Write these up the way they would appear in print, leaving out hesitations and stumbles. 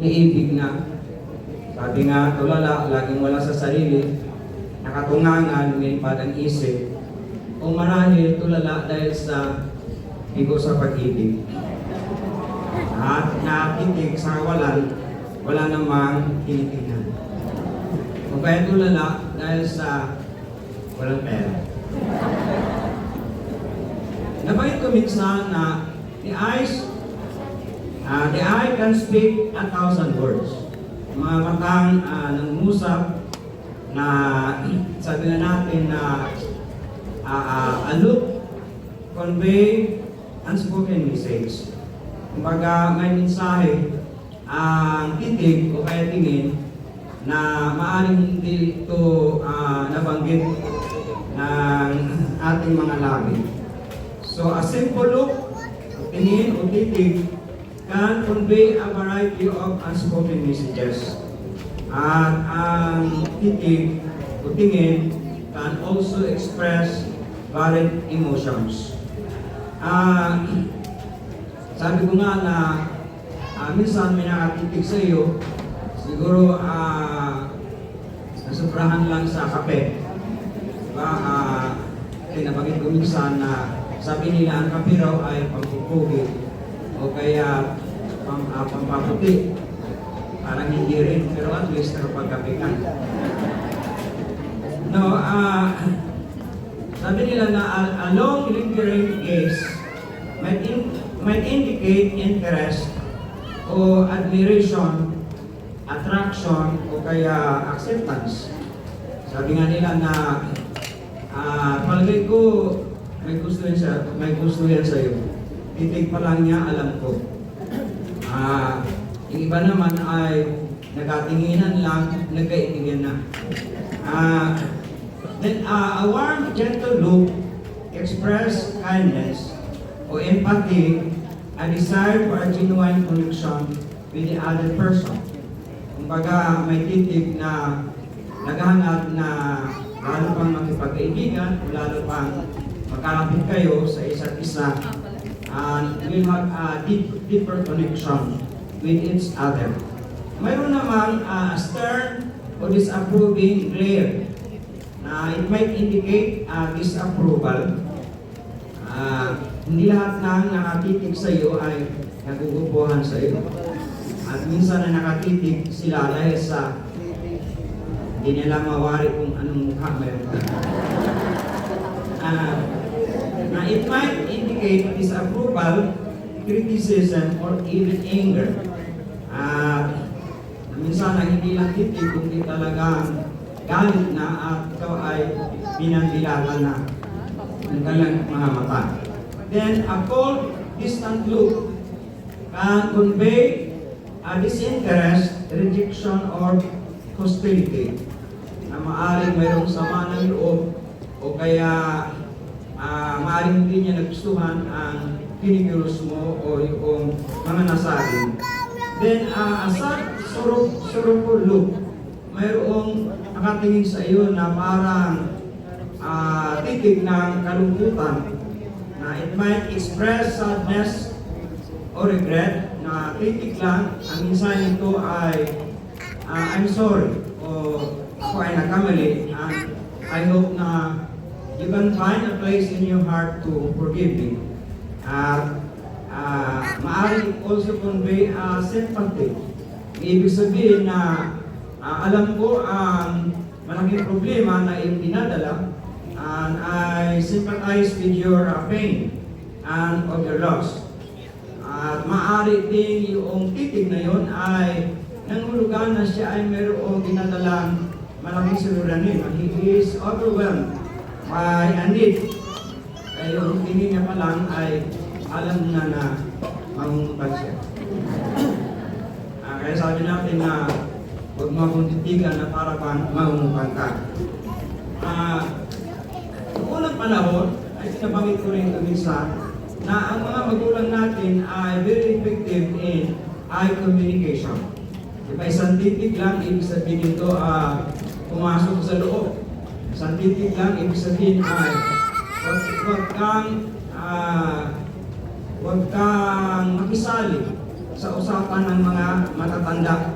Iibig na. Sabi nga, tulala, laging wala sa sarili, nakatungangan, lumilipad ang isip, o marahil tulala dahil sa bigo sa pag-ibig. At nakitig sa kawalan, wala namang tinitingnan. O kaya tulala dahil sa walang pera. Nabanggit ko minsan na the eye can speak 1,000 words. Mga matang nangungusap na sabi na natin na a look convey unspoken message. Kumbaga may mensahe ang titig o kaya tingin na maaaring hindi ito nabanggit ng ating mga labi. So a simple look, tingin o titig can convey a variety of unspoken messages. At ang titig o tingin can also express varied emotions. Sabi ko nga na minsan may nakatitig sa iyo, siguro nasuprahan lang sa kape. Diba? Nabanggit ko minsan na sabi nila ang kape raw ay pampupugi o kaya pampaputi. Parang hindi rin, pero at least nakapagkape ka. No, sabi nila na a long lingering gaze might indicate interest o admiration, attraction o kaya acceptance. Sabi nga nila na palagay ko may gusto yan sa'yo. Titig pa lang niya, alam ko. Yung iba naman ay nagkatinginan lang, nagkaitingan na. Then a warm, gentle look express kindness o empathy, a desire for a genuine connection with the other person. Kumbaga may titig na naghahanap na lalo pang makipag-kaibigan o lalo pang magkalapit kayo sa isa't isa and will have a deeper connection with each other. Mayroon namang stern o disapproving glare na it might indicate disapproval. Hindi lahat ng nakatitig sa iyo ay nagugupuhan sa iyo. At minsan na nakatitig sila dahil sa hindi nila mawari kung anong mukha meron. Na it might indicate disapproval, criticism, or even anger. Minsan na hindi lang titig, kundi talagang galit na at ikaw ay pinandilagan na ng kanyang mga mata. Then, a cold, distant look can convey a disinterest, rejection, or hostility. Na maaaring mayroong sama ng loob o kaya maaaring hindi niya nagustuhan ang kinikilos mo o yung mga nasabi. Then, a sad, sorrowful look. Mayroong nakatingin sa iyo na parang titig ng kalungkutan na it might express sadness or regret na titig lang. Ang minsan ito ay I'm sorry o ako ay nagkamali and I hope na you can find a place in your heart to forgive me. Maaari also convey sympathy. Ibig sabihin na alam ko ang malaking problema na iyong dinadala and I sympathize with your pain and of your loss. At maaari din yung titig na yon ay nangulugan na siya ay mayroong dinadalang malaking suliranin. He is overwhelmed by a need. Kaya yung tingin niya pa lang ay alam na na mangungutang siya. Kaya sabi natin na huwag mo akong titigan na para bang mangungutang ka. Noong unang panahon, ay sinabanggit ko rin minsan na ang mga magulang natin ay very effective in eye communication. Diba, isang titig lang, ibig sabihin ito pumasok sa loob. Isang titig lang, ibig sabihin ay huwag kang makisali sa usapan ng mga matatanda.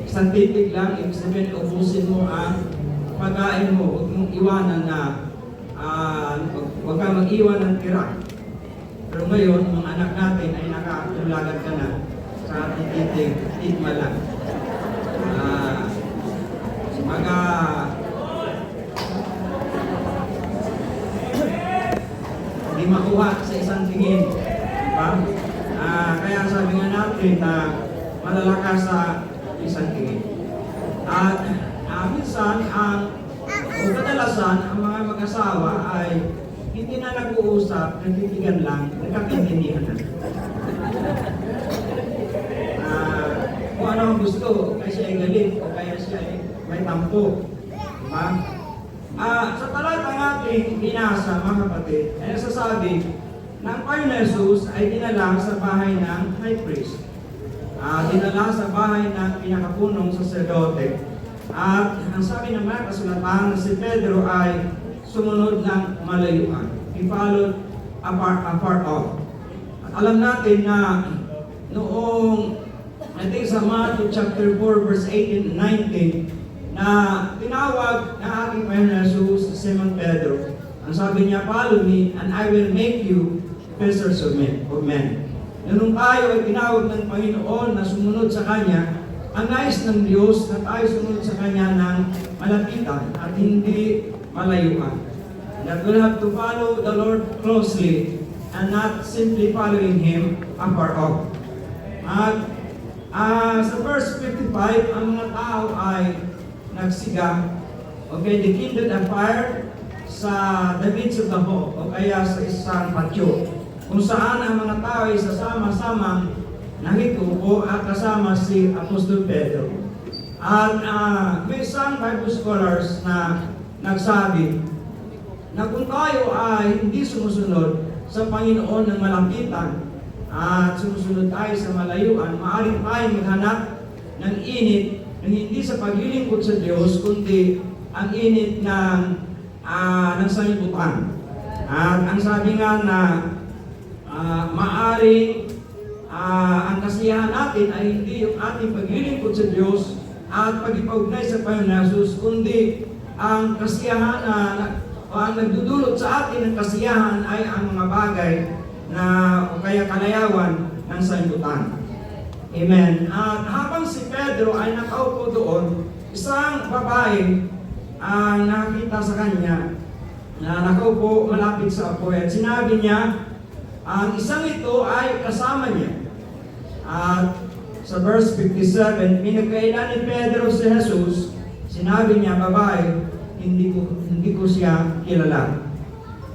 Isang titig lang, ibig sabihin, ubusin mo ang pagkain mo, huwag mong iwanan na, huwag kang mag-iwan ng tira. Pero ngayon, mga anak natin ay nakatulagan ka na sa ating titig, tigma lang. Hindi makuha sa isang tingin. Diba? Kaya sabi nga natin na malalakas sa isang tingin. At minsan, o kadalasan, ang mga mag-asawa ay hindi na nag-uusap, nagtitigan lang, nagkakaintindihan na. Kung ano ang gusto, kaya siya ay galit, o kaya siya ay may tampo. Diba? Sa talatang ating binasa, mga kapatid, ay nasasabi na ang Panginoon Jesus ay dinala sa bahay ng high priest. Dinala sa bahay ng pinakapunong saserdote. At ang sabi ng mga kasulatan na si Pedro ay sumunod ng malayuan. He followed afar off. At alam natin na noong, I think sa Matthew chapter 4 verse 18 and 19, na tinawag na ating Panginoon Jesus si Simon Pedro. Ang sabi niya, follow me and I will make you fishers of men. Nung tayo ay tinawag ng Panginoon na sumunod sa Kanya, ang nais ng Diyos na tayo sumunod sa Kanya ng malapitan at hindi malayuan. That we'll have to follow the Lord closely and not simply following Him afar off. At sa verse 55, ang mga tao ay nagsiga. Okay, they kindled a fire sa the midst of the hall, o kaya sa isang patio, kung saan ang mga tao ay sasama-samang nakitupo at kasama si Apostol Pedro. At may isang Bible scholars na nagsabi na kung tayo ay hindi sumusunod sa Panginoon ng malapitan at sumusunod tayo sa malayuan, maaaring tayo maghanap ng init na hindi sa paglilingkod sa Diyos, kundi ang init ng sanlibutan. At ang sabi nga na maaaring ang kasiyahan natin ay hindi yung ating paglilingkod sa Diyos at pag-ipaugnay sa Panginoon Jesus, kundi ang kasiyahan ang nagdudulot sa atin ng kasiyahan ay ang mga bagay na o kaya kalayawan ng sanlibutan. Amen. At habang si Pedro ay nakaupo doon, isang babae ang nakita sa kanya na nakaupo malapit sa apoy at sinabi niya, ang isang ito ay kasama niya. At sa verse 57, pinagkailan ni Pedro si Jesus, sinabi niya, babae, hindi ko siya kilala.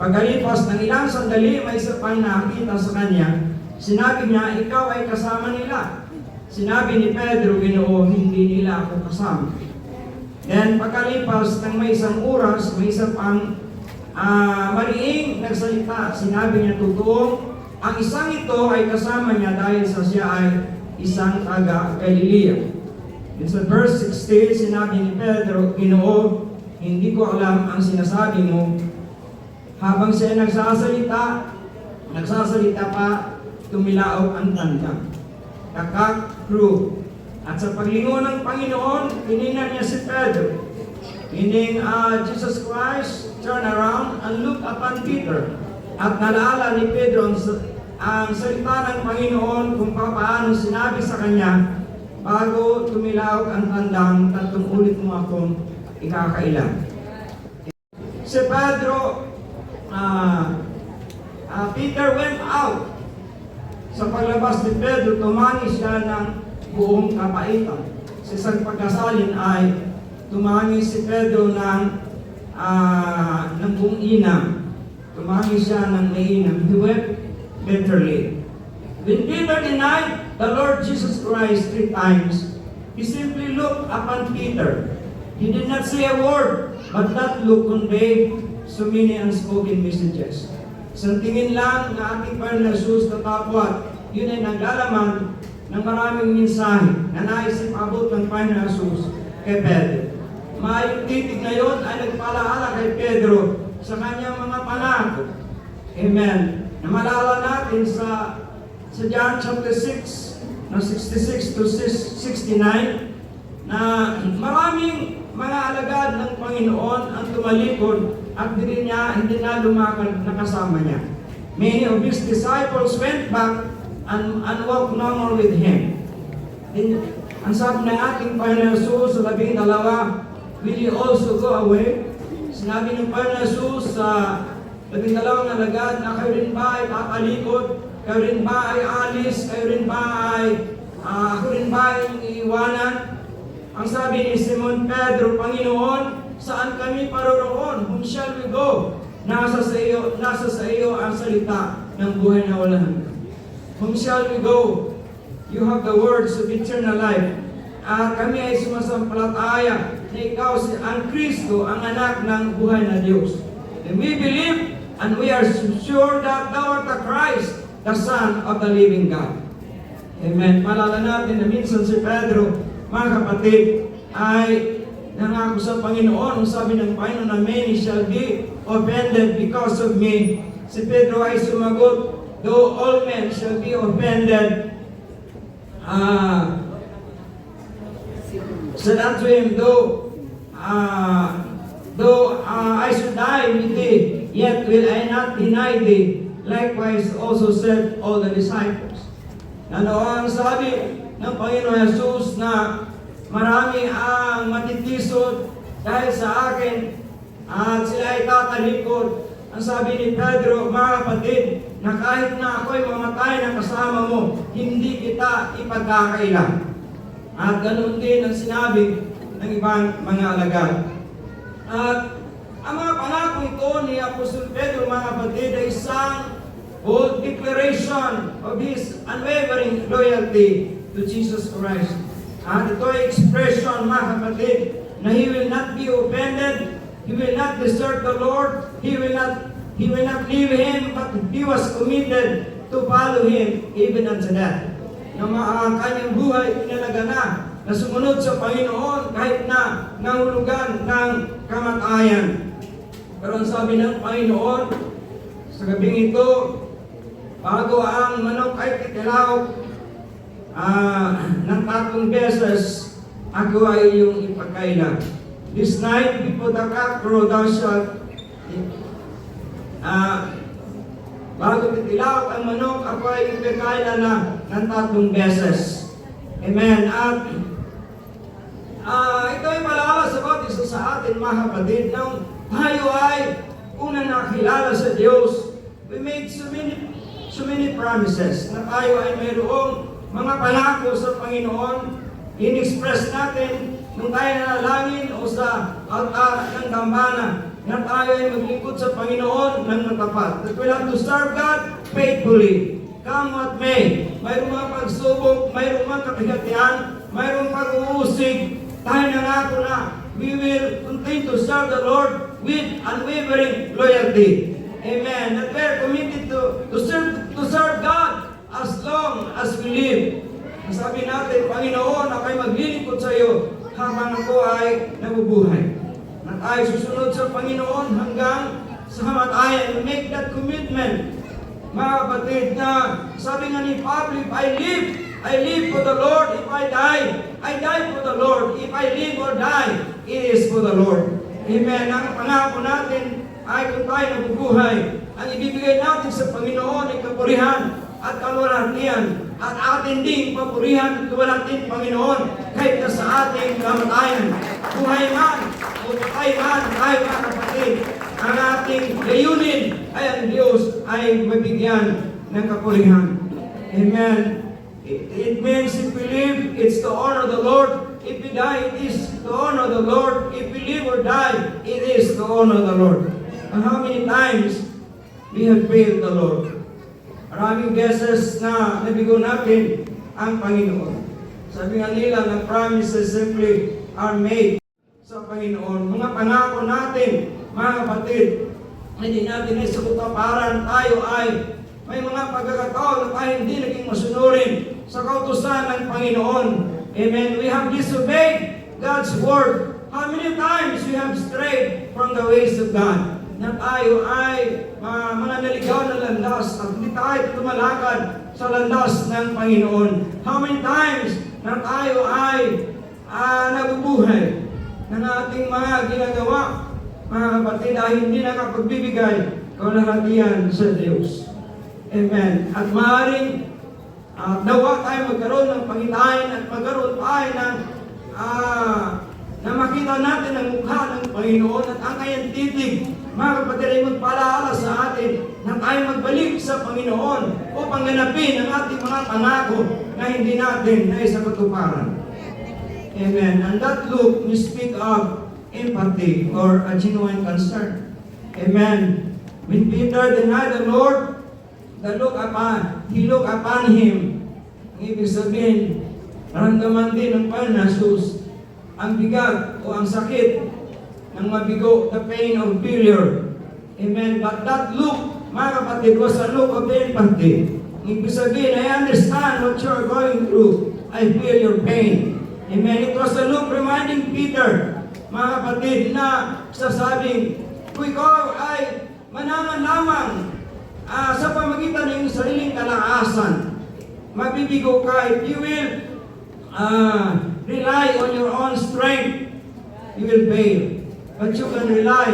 Pagkalipas ng ilang sandali, may isa pang nakita sa kanya. Sinabi niya, ikaw ay kasama nila. Sinabi ni Pedro, Ginoo, hindi nila ako kasama. Then pagkalipas ng may isang oras, may isa pang mariing nagsalita. Sinabi niya, totoo, ang isang ito ay kasama niya dahil sa siya ay isang taga-Galilea. In sa verse 16, sinabi ni Pedro, Ginoo, hindi ko alam ang sinasabi mo. Habang siya nagsasalita pa, tumilaok ang tanda. Kakak, crew. At sa paglingon ng Panginoon, tinignan niya si Pedro. Meaning, Jesus Christ turned around and looked upon Peter. At nalaala ni Pedro ang salita ng Panginoon kung paano sinabi sa kanya, bago tumilaok ang tandang, 3 ulit mo akong ikakailan. Si Pedro, Peter went out. Sa paglabas ni Pedro, tumangi siya ng buong kapaitan. Sa isang pagkasalin ay tumangi si Pedro ng buong inam. Tumangi siya ng mainam. He wept bitterly. When Peter denied the Lord Jesus Christ 3 times, he simply looked upon Peter. He did not say a word, but that look conveyed so many unspoken messages. Sa tingin lang na ating Panginoon Jesus tatapwat, yun ay naglalaman ng maraming mensahe na naisip abot ng Panginoon Jesus kay Pedro. Maayong titig na yun ay nagpalaala kay Pedro sa kanyang mga pangako. Amen. Na malala natin sa sa John chapter 6, na 66 to 69, na maraming mga alagad ng Panginoon ang tumalikod at hindi na lumakad na kasama niya. Many of his disciples went back and walked no more with him. Ang sabi ng ating Panginoon Jesus sa 12, will you also go away? Sinabi ng Panginoon Jesus sa 12 alagad na kayo rin ba ay tatalikod? Kayo rin ba ay alis? Kayo rin ba ay ako rin ba ay iiwanan? Ang sabi ni Simon Pedro, Panginoon, saan kami paroroon? Whom shall we go? Nasa sa iyo ang salita ng buhay na walang hanggan. Whom shall we go? You have the words of eternal life. Kami ay sumasampalataya na ikaw ang Kristo, ang anak ng buhay na Diyos. And we believe and we are sure that thou art the Christ, the Son of the living God. Amen. Malala natin na minsan si Pedro, mga kapatid, ay nangako sa Panginoon. Ang sabi ng Panginoon na many shall be offended because of me. Si Pedro ay sumagot, though all men shall be offended, said unto him, though I should die with thee, yet will I not deny thee. Likewise also said all the disciples. Ano ang sabi ng Panginoon Jesus na marami ang matitisod dahil sa akin at sila ay tatalikod. Ang sabi ni Pedro, mga kapatid, na kahit na ako'y mamatay na kasama mo, hindi kita ipagkakaila. At ganun din ang sinabi ng ibang mga alagad. At ang mga pangako ito ni Apostol Pedro, mga kapatid, ay isang bold declaration of his unwavering loyalty to Jesus Christ. At ito ay expression, mga kapatid, na he will not be offended, he will not desert the Lord, he will not leave him, but he was committed to follow him even unto death. Na kanyang buhay inalaga na sumunod sa Panginoon kahit na nahulugan ng kamatayan. Pero ang sabi ng Panginoon, sa gabing ito, bago ang manok ay titilaw, ng 3 beses, ako ay iyong ipagkaila. This night, before the cock crow, thou shalt, bago titilaw ang manok, ako ay ipagkaila na ng 3 beses. Amen. At ito ay paalala sa bawat isa sa atin, mga kapatid, nang tayo ay unang nakilala sa Diyos. We made so many promises na tayo ay mayroong mga pangako sa Panginoon. In-express natin nung tayo nanalangin o sa altar ng dambana na tayo ay maglingkod sa Panginoon ng matapat. That we have to serve God faithfully. Come what may. Mayroong mga pagsubok, mayroong mga kapigatian, mayroong pag-uusig. Tayo nangako na we will continue to serve the Lord with unwavering loyalty. Amen. That we are committed to serve God as long as we live. Sabi natin, Panginoon, ako'y maglilingkod sa iyo habang ako ay nabubuhay. Na tayo susunod sa Panginoon hanggang sa kamatayan. Make that commitment. Mga kapatid, na sabi nga ni Pablo, if I live for the Lord. If I die for the Lord. If I live or die, it is for the Lord. Amen. Ang pangako natin ay kung tayo nabubuhay, ang ibibigay natin sa Panginoon ay kapurihan at kaluwalhatian at atin ding papurihan at kaluwalhatian, Panginoon, kahit na sa ating kamatayan. Buhay man o patay man, tayo mga kapatid, ang ating layunin ay ang Diyos ay mabigyan ng kapurihan. Amen. It means if we live, it's to honor the Lord. If we die, it is to honor the Lord. If we live or die, it is to honor the Lord. And how many times we have failed the Lord? Maraming beses na nabigo natin ang Panginoon. Sabi nga nila na promises simply are made sa Panginoon. Mga pangako natin, mga kapatid, hindi natin ay sa kutaparan. Tayo ay may mga pagkakataon na tayo hindi naging masunurin sa kautusan ng Panginoon. Amen. We have disobeyed God's word. How many times we have strayed from the ways of God? na tayo ay mga naligaw na landas at hindi tayo tumalakad sa landas ng Panginoon. How many times na tayo ay nabubuhay ng ating mga ginagawa, mga kapatid, ay hindi nakapagbibigay kalahatian sa Diyos. Amen. At maaaring nawa tayo magkaroon ng pangitain at magkaroon tayo ng na makita natin ang mukha ng Panginoon at ang kanyang titig, mga kapatid, ay magpalaala sa atin na tayo magbalik sa Panginoon upang ganapin ang ating mga pangako na hindi natin naisa katuparan. Amen. And that look, we speak of empathy or a genuine concern. Amen. When Peter denied the Lord, he looked upon him. Ibig sabihin, naramdaman din ng Panginoon ang bigat o ang sakit ng mabigo, the pain of failure. Amen. But that look, mga kapatid, was a look of empathy. Ibig sabihin, I understand what you're going through. I feel your pain. Amen. It was a look reminding Peter, mga kapatid, na sasabing, kung ikaw ay manangan lamang sa pamagitan ng iyong sariling kalakasan, mabibigo ka. If you will rely on your own strength, you will fail. But you can rely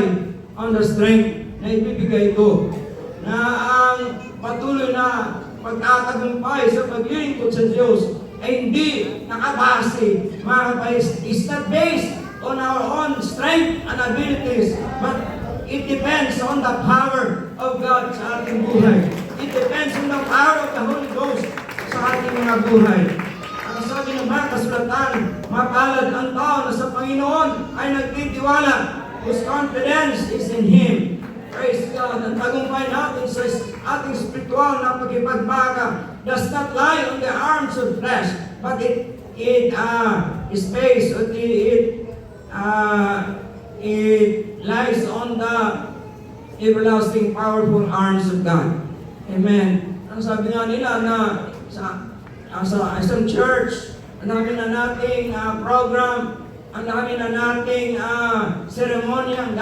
on the strength na ibibigay ko, na ang patuloy na pagtatagumpay sa paglilingkod sa Diyos ay hindi nakabase, mga kapatid, is not based on our own strength and abilities, but it depends on the power of God sa ating buhay. It depends on the power of the Holy Ghost sa ating mga buhay. Ang sabi ng mga kasulatan, mapalad ang tao na sa Panginoon ay nagtitiwala, whose confidence is in Him. Praise God. Ang tagumpay natin sa ating spiritual na pagkipagbaga does not lie on the arms of flesh, but it is based, it lies on the everlasting, powerful arms of God. Amen. Ang sabi nga nila na sa isang church, ang dami na nating program, ang dami na nating ceremony, ang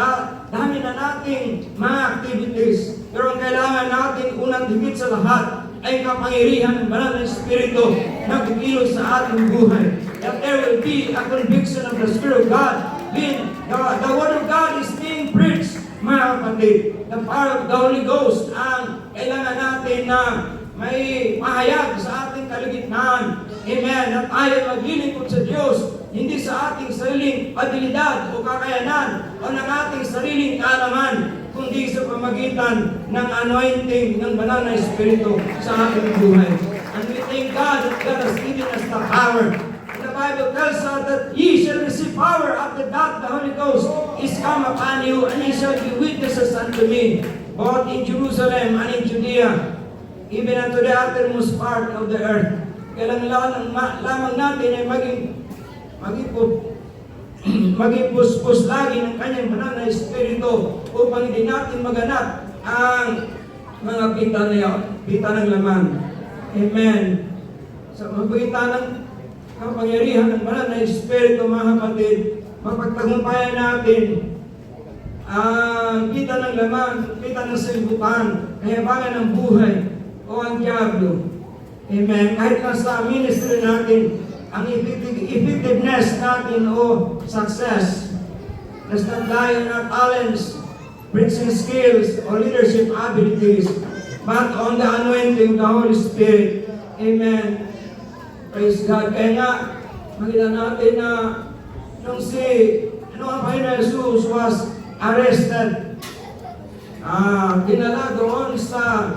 dami na nating mga activities. Pero ang kailangan natin unang higit sa lahat ay kapangyarihan ng banal na Espiritu na kikilos sa ating buhay. That there will be a conviction of the Spirit of God. The Word of God is being preached, mga kapatid. The power of the Holy Ghost ang kailangan natin na may mahayag sa ating kaligitnaan. Amen. At tayo maglilingkod sa Diyos, hindi sa ating sariling abilidad o kakayanan o ng ating sariling kaalaman, kundi sa pamagitan ng anointing ng banal na Espiritu sa ating buhay. And we thank God that God has given us the power. The Bible tells us that ye shall receive power after that the Holy Ghost is come upon you, and ye shall be witnesses unto me, both in Jerusalem and in Judea, even unto the uttermost part of the earth. Kailangan lamang natin ay maging puspos lagi ng kanyang banal na Espiritu upang hindi natin maganap ang mga pita ng laman. Amen. Sa pamagitan ng kapangyarihan ng banal na Espiritu, mga kapatid, mapagtagumpayan natin ang kita ng laman, kita ng silibutan, kayabangan ng buhay o ang diablo. Amen. Kahit na sa ministry natin, ang effectiveness natin o success does not lie on our talents, preaching skills, or leadership abilities, but on the anointing of the Holy Spirit. Amen. Praise God. Kaya nga, makita natin na nung ang Panginoon Jesus was arrested, dinala doon sa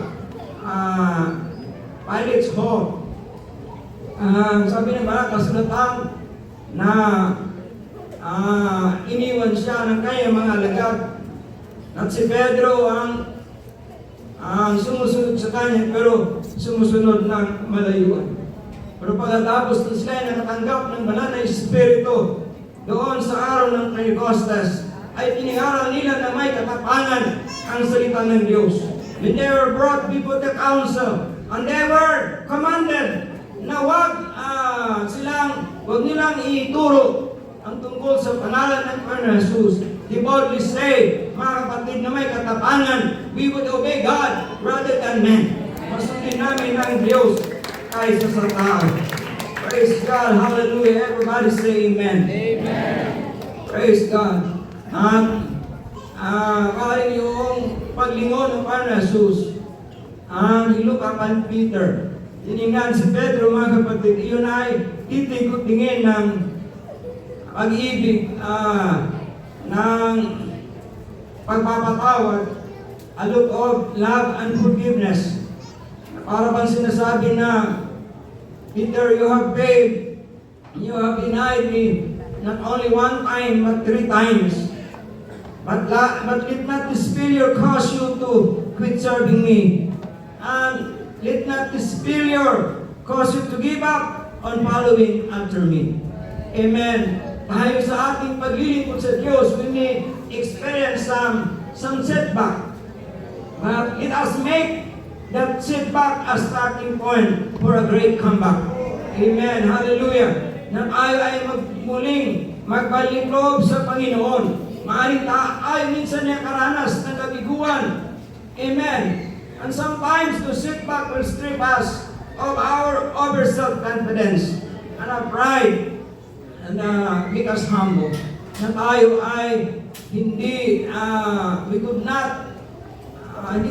Pilate's hall. Sabi ng mga kasulatan na iniwan siya ng kanyang mga alagad. At si Pedro ang sumusunod sa kanya, pero sumusunod ng malayuan. Pero pagkatapos na sila nakatanggap ng banal na Espiritu doon sa araw ng Pentecostes, ay tiniharal nila na may katapangan ang salita ng Diyos. When they were brought before the council, and they were commanded na wag nilang ituro ang tungkol sa pangalan ng Panginoon Jesus. boldly say, mga kapatid na may katapangan, we would obey God rather than men. Masundin namin ang Diyos kaysa sa tao. Praise God. Hallelujah. Everybody say amen. Amen. Praise God. Kaling yung paglingon ng Panginoon Jesus, hilok apan Peter. Tiningnan si Pedro, mga kapatid, iyon ay titig-tingin ng pag-ibig, ng pagpapatawad, a look of love and forgiveness. Para bang sinasabi na, Peter, you have failed, you have denied me, not only one time, but 3 times. But let not this failure cause you to quit serving me. And let not this failure cause you to give up on following after me. Amen. Dahil sa ating paglilingkod sa Diyos, we may experience some setback. But let us make that setback a starting point for a great comeback. Amen. Hallelujah. Na tayo ay muling magbalik loob sa Panginoon. Maaring tayo minsan niya karanas ng kabiguan. Amen. And sometimes the setback will strip us of our over self-confidence and our pride and make us humble. Na tayo ay hindi, hindi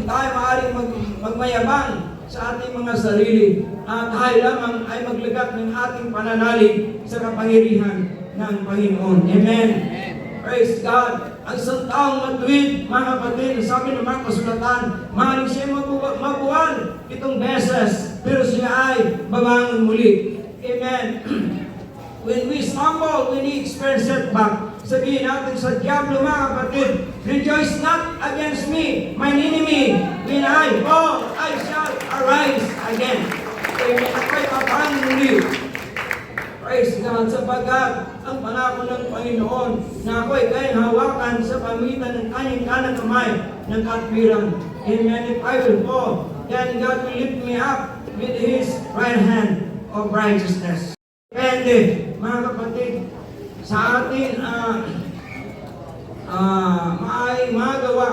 tayo maaaring magmayabang sa ating mga sarili. Tayo lamang ay maglagat ng ating pananalig sa kapangyarihan ng Panginoon. Amen. Praise God. Ang isang taong matuwid, mga kapatid, sabi ng mga kasulatan, maaaring siya mabuwal 7 beses, pero siya ay babangon muli. Amen. When we stumble, when we experience setback, sabihin natin sa Diablo, mga kapatid, rejoice not against me, mine enemy. When I fall, I shall arise again. Amen. Ako'y papahangon muli. Praise God, sapagkat ang pangako ng Panginoon na ako'y kayang hawakan sa pamitan ng kanyang kanang kamay ng katwiran. Amen. If I will fall, then God will lift me up with His right hand of righteousness. Depende, mga kapatid, sa atin magawa.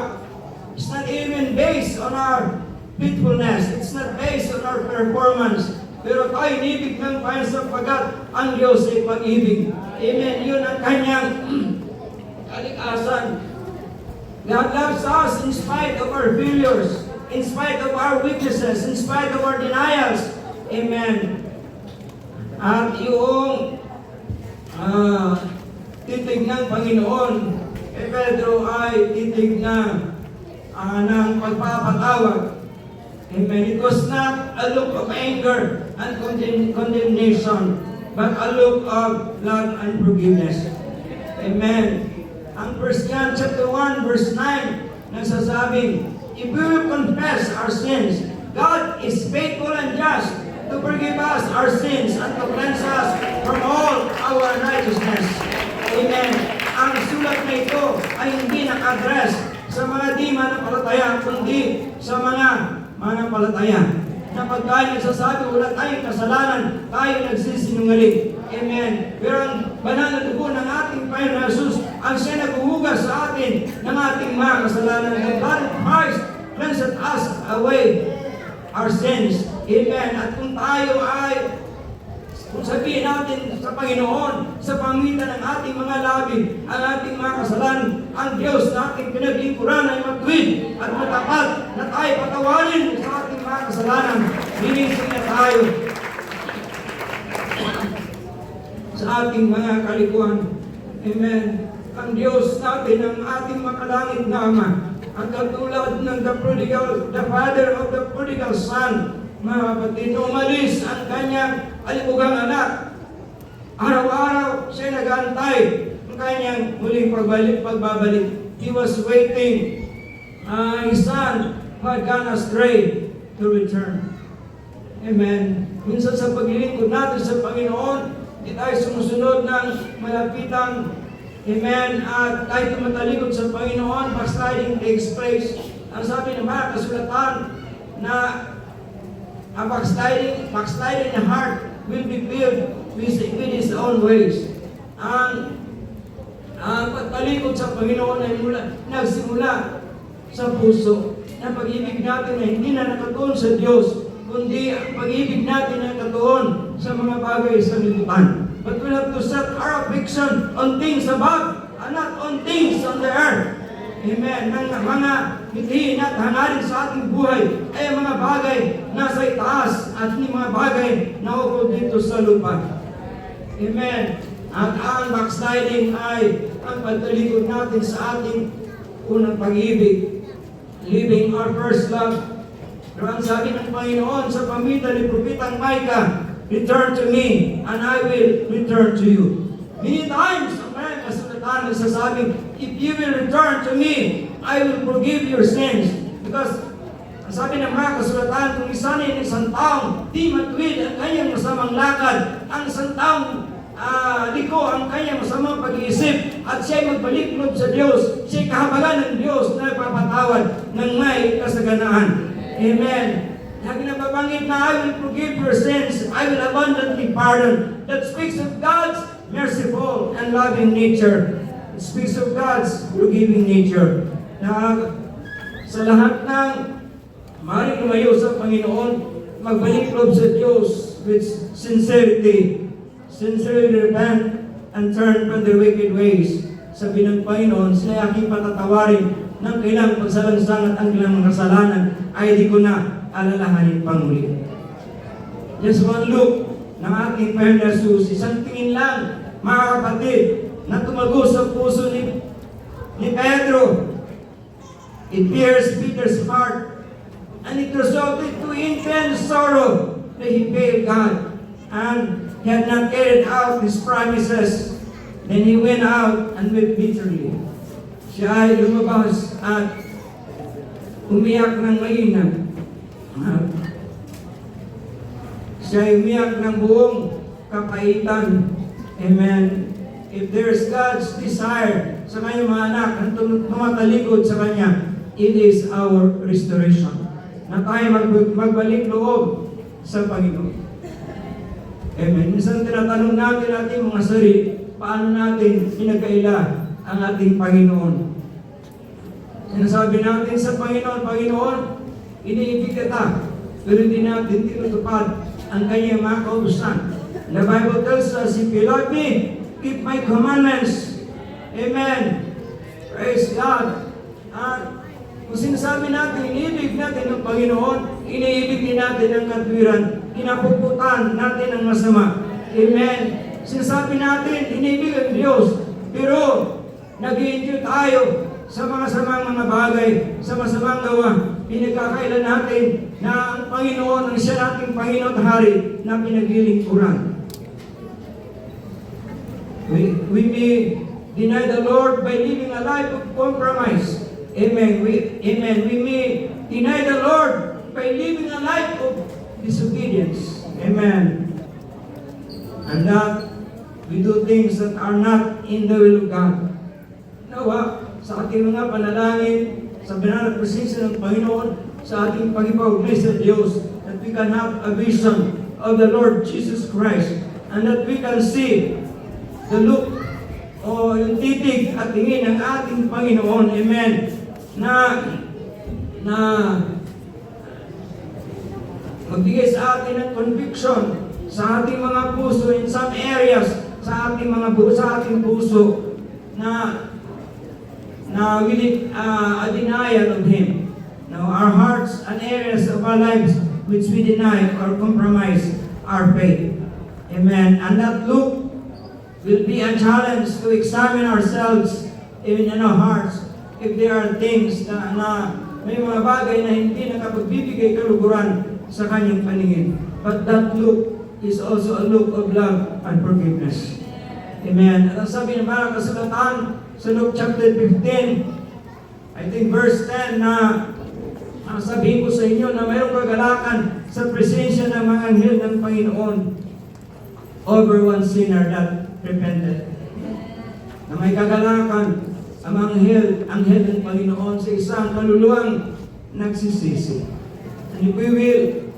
It's not even based on our faithfulness. It's not based on our performance. Pero tayo inibig ng Panginoon sapagkat ang Diyos ay pag-ibig. Amen. Yun ang kanyang kalikasan. God loves us in spite of our failures, in spite of our weaknesses, in spite of our denials. Amen. At yung titig ng Panginoon kay Pedro ay titig na ng pagpapatawad. Amen. It was not a look of anger and condemnation, but a look of love and forgiveness. Amen. Ang 1 John chapter 1 verse 9 nagsasabing, if we will confess our sins, God is faithful and just to forgive us our sins and to cleanse us from all our unrighteousness. Amen. Ang sulat na ito ay hindi naka-address sa mga di manampalataya, kundi sa mga manampalataya. Na pag tayo nagsasabi, wala tayong kasalanan, tayo nagsisinungaling. Amen. Pero ang banal na dugo ng ating Panginoon Jesus, ang siya naghuhugas sa atin ng ating mga kasalanan. The blood of Christ cleanseth us away our sins. Amen. At kung tayo ay, kung sabihin natin sa Panginoon, sa pamitan ng ating mga labi, ang ating mga kasalanan, ang Diyos na ating pinaglingkuran ay matuwid at matapat na tayo patawarin sa ating mga kasalanan. Linisin na tayo sa ating mga kalikuan. Amen. Ang Diyos natin, ang ating makalangit na Ama, ang katulad ng the father of the prodigal son, mga kapatid, umalis ang kanyang alibugang anak. Araw-araw siya nag-aantay ang kanyang muling pagbabalik. He was waiting his son who had gone astray to return. Amen. Minsan sa paglilingkod natin sa Panginoon, hindi tayo sumusunod ng malapitan. Amen. At tayo tumatalikod sa Panginoon, backsliding takes place. Ang sabi ng mga kasulatan na a backsliding heart will be filled with his own ways. And Ang pagtalikod sa Panginoon ay nagsimula sa puso. Ang pag-ibig natin ay hindi na nakatuon sa Diyos, kundi ang pag-ibig natin ay nakatuon sa mga bagay sa liputan. But we have to set our affection on things above and not on things on the earth. Amen. Ng mga hindi at hangarin sa ating buhay ay mga bagay nasa itaas at hindi mga bagay na ukol dito sa lupa. Amen. At ang backsliding ay ang pagtalikod natin sa ating unang pag-ibig. Living our first love. Pero ang sabi ng Panginoon sa pamitan ni Propetang Micah, return to me and I will return to you. Many times, ang maraming kasulatan nagsasabing, if you will return to me, I will forgive your sins. Because, ang sabi ng mga kasulatan, kung isanay ng isang taong di matuwid ang kanyang masamang lakad, ang isang taong liko ang kanyang masamang pag-iisip, at siya'y magbalik-loob sa Diyos, siya'y kahabagan ng Diyos na nagpapatawad ng may kasaganaan. Amen. Lagi na babanggit na I will forgive your sins, I will abundantly pardon. That speaks of God's merciful and loving nature. It speaks of God's forgiving nature. Na sa lahat ng maaaring lumayo sa Panginoon, magbalik loob sa Diyos with sincerity. Sincerely repent and turn from their wicked ways. Sabi ng Panginoon, sila aking patatawarin ng kailang pagsalangsang at ang kailang kasalanan ay di ko na alalahanin pang muli. Just one look ng ating Panginoon Jesus, isang tingin lang, mga kapatid, na tumago sa puso ni Pedro. It pierced Peter's heart, and it resulted to intense sorrow that he failed God, and he had not carried out his promises. Then he went out and wept bitterly. Siya ay lumabas at umiyak ng mainam. Siya ay umiyak ng buong kapaitan. Amen. If there's God's desire sa kanyang mga anak na tumatalikod sa Kanya, it is our restoration. Na tayo magbalik loob sa Panginoon. Amen. Minsan tinatanong natin ating mga sarili, paano natin pinagkaila ang ating Panginoon? Sinasabi natin sa Panginoon, Panginoon, iniibig kita, pero hindi natin tinutupad ang kanyang mga kautusan. The Bible tells us, if you love me, keep my commandments. Amen. Praise God. At kung sinasabi natin, iniibig natin ang Panginoon, iniibig din natin ang katwiran, kinapuputan natin ang masama. Amen. Sinasabi natin, iniibig ang Diyos, pero nag-i-enjoy tayo sa mga bagay, sa masamang gawa. Pinagkakailan natin na ang Panginoon, ang siya nating Panginoon at Hari na pinaglilingkuran. We may deny the Lord by living a life of compromise. Amen. We may deny the Lord by living a life of disobedience. Amen. And that we do things that are not in the will of God. Nawa, sa ating mga panalangin, sa banal na presensya ng Panginoon, sa ating pag-ipaugnay sa Diyos, that we can have a vision of the Lord Jesus Christ, and that we can see the look o yung titig at tingin ng ating Panginoon. Amen. Na magbigay sa atin ng conviction sa ating mga puso in some areas, sa ating puso na we need a denial of Him. Now, our hearts and areas of our lives which we deny or compromise our faith. Amen. And that look will be a challenge to examine ourselves even in our hearts if there are things na may mga bagay na hindi nakapagbibigay kaluguran sa kanyang paningin. But that look is also a look of love and forgiveness. Amen. At ang sabi ng mga kasulatan sa Luke chapter 15, I think verse 10, na sabihin ko sa inyo na mayroong kagalakan sa presensya ng mga anghel ng Panginoon over one sinner that repented. Na may kagalakan ang anghel ng Panginoon sa isang kaluluwang nagsisisi. And if we will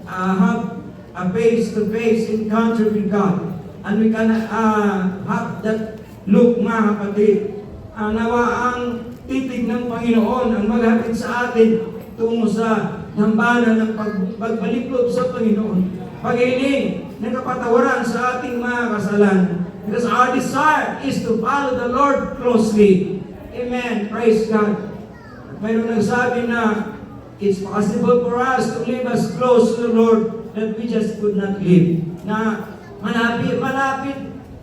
have a face-to-face encounter with God, and we can have that Luke, mga kapatid, nawa ang titig ng Panginoon ang maghatid sa atin tungo sa dambana ng pagbaliklod sa Panginoon. Paghiling ng kapatawaran sa ating mga kasalanan. Because our desire is to follow the Lord closely. Amen. Praise God. At mayroon nagsabi na it's possible for us to live as close to the Lord that we just could not live. Na malapit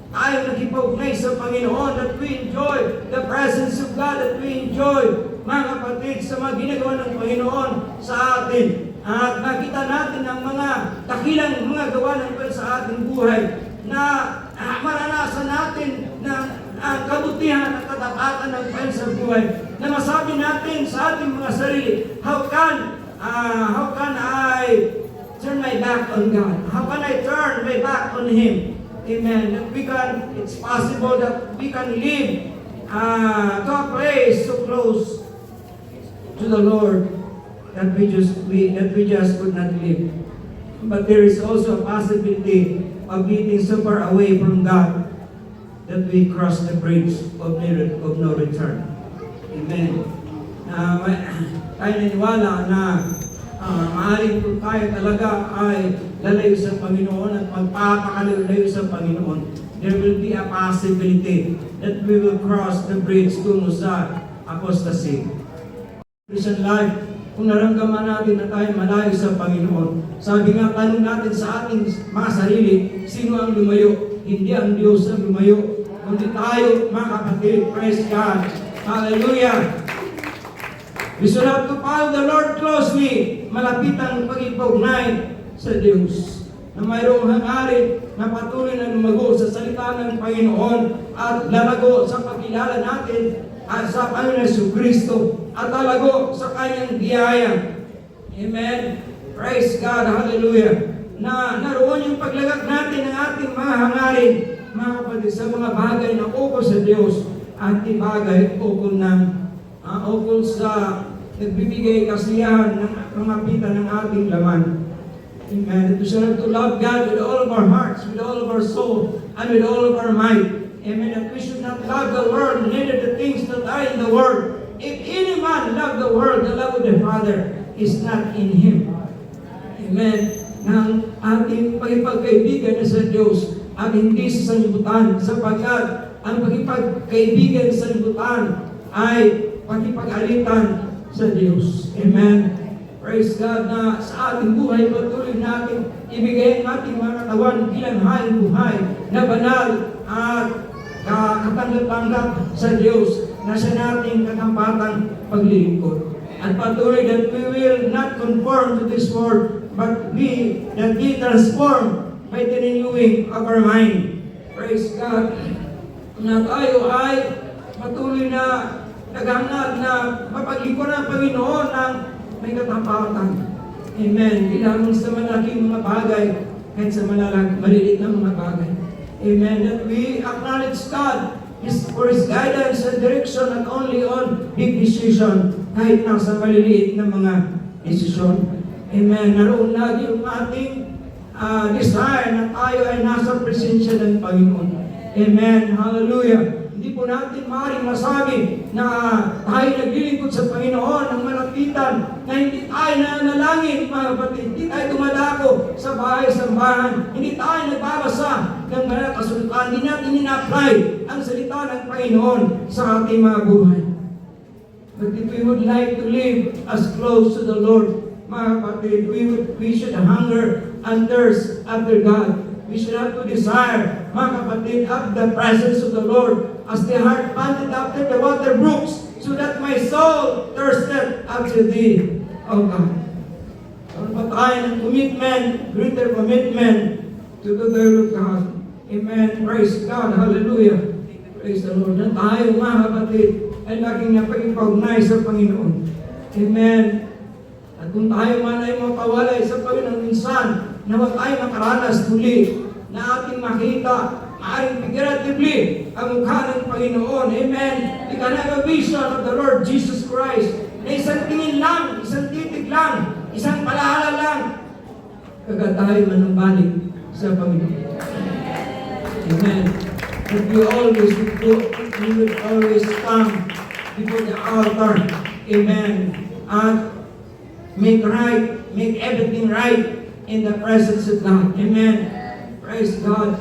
tayo nakipagnay sa Panginoon, that we enjoy the presence of God, that we enjoy, mga kapatid, sa mga ginagawa ng Panginoon sa atin. At nakita natin ang mga dakilang mga gawa ng Panginoon sa ating buhay na maranasan natin ng kabutihan at katapatan ng Panginoon sa buhay. Na masabi natin sa ating mga sarili, how can I turn my back on God? How can I turn my back on Him? Amen. That it's possible that we can live to a place so close to the Lord that we just could not live. But there is also a possibility of getting so far away from God that we cross the bridge of no return. Amen. Tayo naniwala na maaaring kung tayo talaga ay lalayo sa Panginoon at magpapakalayo sa Panginoon, there will be a possibility that we will cross the bridge tungo sa apostasy. Christian life, kung naramdaman natin na tayo malayo sa Panginoon, sabi nga, tanong natin sa ating mga sarili, sino ang lumayo? Hindi ang Diyos ang lumayo, kundi tayo, mga kapatid. Praise God. Hallelujah. We should have to follow the Lord closely. Malapit ang pag-ipagnay sa Diyos. Na mayroong hangarin na patuloy na lumago sa salita ng Panginoon at lalago sa pagkilala natin at sa Panginoon Jesucristo at lalago sa Kanyang biyaya. Amen. Praise God. Hallelujah. Na naroon yung paglagak natin ng ating mga hangarin, mga kapatid, sa mga bagay na ukol sa Diyos at bagay ukol sa nagbibigay kasiyahan ng pangapitan ng ating laman. Amen. We should have to love God with all of our hearts, with all of our soul, and with all of our might. Amen. That we should not love the world, neither the things that are in the world. If any man love the world, the love of the Father is not in him. Amen. Ng ating pagkipagkaibigan sa Diyos at hindi sa sanlibutan, sapagkat ang pagkipagkaibigan sa sanlibutan ay pagkipag-alitan sa Diyos. Amen. Praise God na sa ating buhay patuloy natin ibigay ang ating mga katawan bilang haling buhay na banal at katanggap-tanggap sa Diyos na sa nating katampatang paglilingkod. At patuloy that we will not conform to this world, but be transformed by the renewing of our mind. Praise God. Na tayo ay patuloy na naghangad na mapaglingkod ng Panginoon ng may katampatan. Amen. Di lamang sa malaking mga bagay, kahit sa maliliit na mga bagay. Amen. That we acknowledge God for His guidance and direction, not only on big decision, kahit nasa maliliit na mga desisyon. Amen. Naroon lagi yung ating desire na tayo ay nasa presensya ng Panginoon. Amen. Hallelujah. Hindi po natin maaaring masabi na tayo naglilingkod sa Panginoon ng malapitan, na hindi tayo nanalangin, mga kapatid, hindi tayo dumadako sa bahay-sambahan, hindi tayo nagbabasa ng banal na kasulatan, hindi natin ina-apply ang salita ng Panginoon sa ating mga buhay. But if we would like to live as close to the Lord, mga kapatid, we should hunger and thirst after God. We should have to desire, mga kapatid, of the presence of the Lord as the heart panted after the water brooks, so that my soul thirsted after thee, O God. Ang patayan ng commitment, greater commitment to the word of God. Amen. Praise God. Hallelujah. Praise the Lord. Na tayo, mga kapatid, ay laging napag-ipagnay sa Panginoon. Amen. At kung tayo man ay mapawalay sa Panginoon minsan, na wag tayo makaranas muli, na ating makita, maaring figuratively, ang mukha ng Panginoon. Amen. We can have a vision of the Lord Jesus Christ, na isang tingin lang, isang titig lang, isang palahala lang, kagad tayo manumbalik sa Panginoon. Amen. that we will always come before the altar. Amen. And make everything right in the presence of God. Amen. Praise God.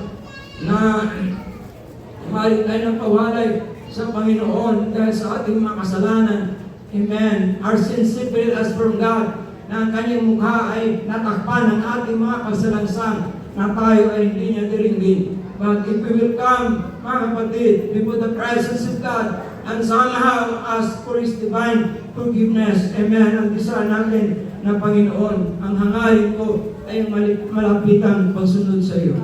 Na maaaring tayo ng pawalay sa Panginoon dahil sa ating mga kasalanan. Amen. Our sins separated us from God, na ang kanyang mukha ay natakpan ng ating mga kasalanan, na tayo ay hindi niya diringgin. But if we will come, mga kapatid, before the presence of God, and somehow ask for His divine forgiveness, amen, ang desire natin na Panginoon, ang hangarin ko ay malapitan pagsunod sa iyo.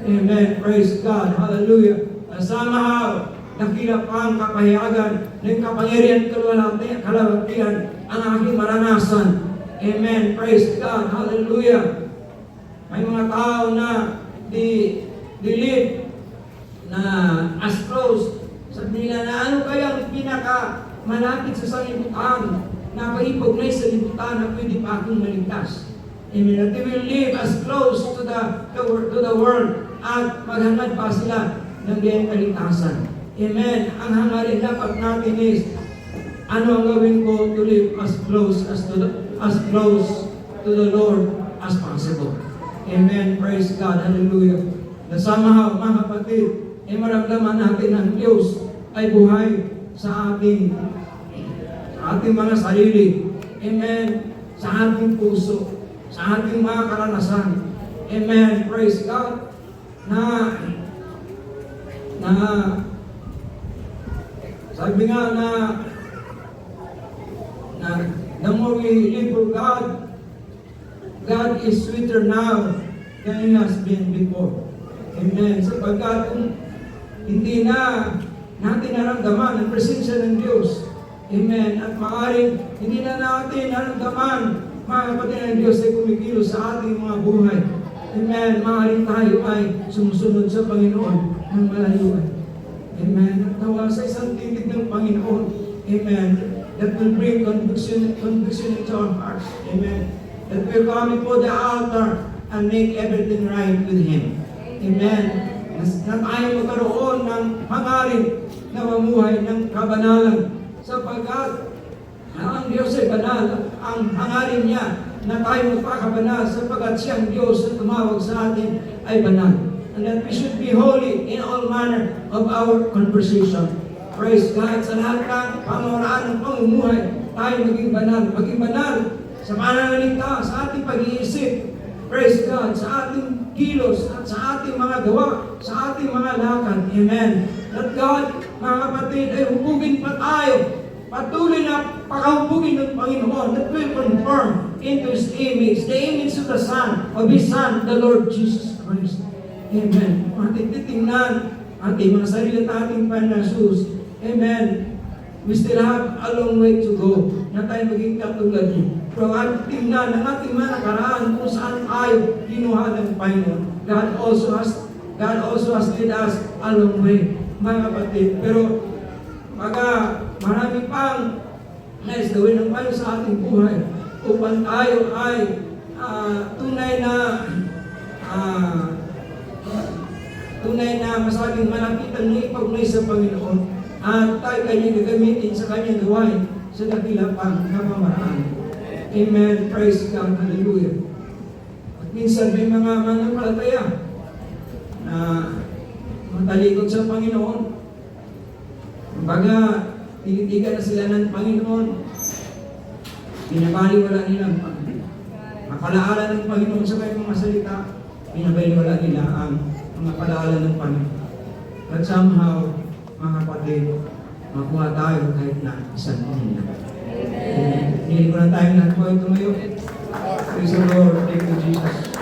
Amen. Praise God. Hallelujah. Somehow, nakila pa ang kakayagan ng kapangyarihan kalawatian ang aking maranasan. Amen. Praise God. Hallelujah. May mga tao na believe na as close. Sabi nila na ano kaya ang pinaka malapit sa sanlibutan na paipognay sa libutan na pwede pa akong maligtas. Amen. That they will live as close to the world at maghangad pa sila ng gayang kaligtasan. Amen. Ang hangarin dapat natin is ano ang gawin ko to live as close to the Lord as possible. Amen. Praise God. Hallelujah. Na somehow, mga kapatid, ay maramdaman natin ang Diyos ay buhay sa ating mga sarili. Amen. Sa ating puso, sa ating mga karanasan. Amen. Praise God. Na sabi nga na the more we live for God, God is sweeter now than He has been before. Amen. Sapagkat kung hindi na natin naramdaman ang presensya ng Diyos, amen, at maaaring hindi na natin naramdaman, mga kapatid ng Diyos ay kumikilos sa ating mga buhay. Amen. Maaaring tayo ay sumusunod sa Panginoon ng malayuan. Amen. At nawa sa isang titig ng Panginoon, amen, that will bring conviction into our hearts. Amen. That we'll come before the altar and make everything right with Him. Amen. Na tayo magkaroon ng hangarin na mamuhay ng kabanalan. Sapagkat ang Diyos ay banal, ang hangarin niya na tayo magpakabanal sapagkat siyang Diyos na tumawag sa atin ay banal. And that we should be holy in all manner of our conversation. Praise God. Sa lahat ng pamamaraan ng pamumuhay, tayo maging banal sa pananalita, sa ating pag-iisip. Praise God. Sa ating kilos at sa ating mga gawa, sa ating mga lakad. Amen. That God, mga kapatid, ay hubugin pa tayo. Patuloy na pakahubugin ng Panginoon that will conform into His image, the image of the Son, of His Son, the Lord Jesus Christ. Amen. Ating titingnan ating mga sarili at ating panasus. Amen. We still have a long way to go na tayo maging katulad niyo. Pero ating tingnan ang ating mga nakaraan kung saan tayo ginuha ng Panginoon. God also has led us a long way, mga kapatid. Pero marami pang nais gawin ng Panginoon sa ating buhay upang tayo ay tunay na masabing malapitan ng ipagnay sa Panginoon at tayo kanyang gagamitin sa kanyang gawain sa dakila pang kamamaraan. Amen. Praise God. Hallelujah. At minsan may mga mananampalataya na matalikod sa Panginoon. Kumbaga, tinitigan na sila ng Panginoon. Pinabaliwala nila ang Panginoon. Makalaala ng Panginoon sa kanyang mga salita. Pinabaliwala nila ang mga palaala ng Panginoon. But somehow, mga kapatid, makuha tayo kahit na isang pamilya. Amen. Hindi ko na tayo na po ito ngayon. Praise the Lord. Thank you, Jesus.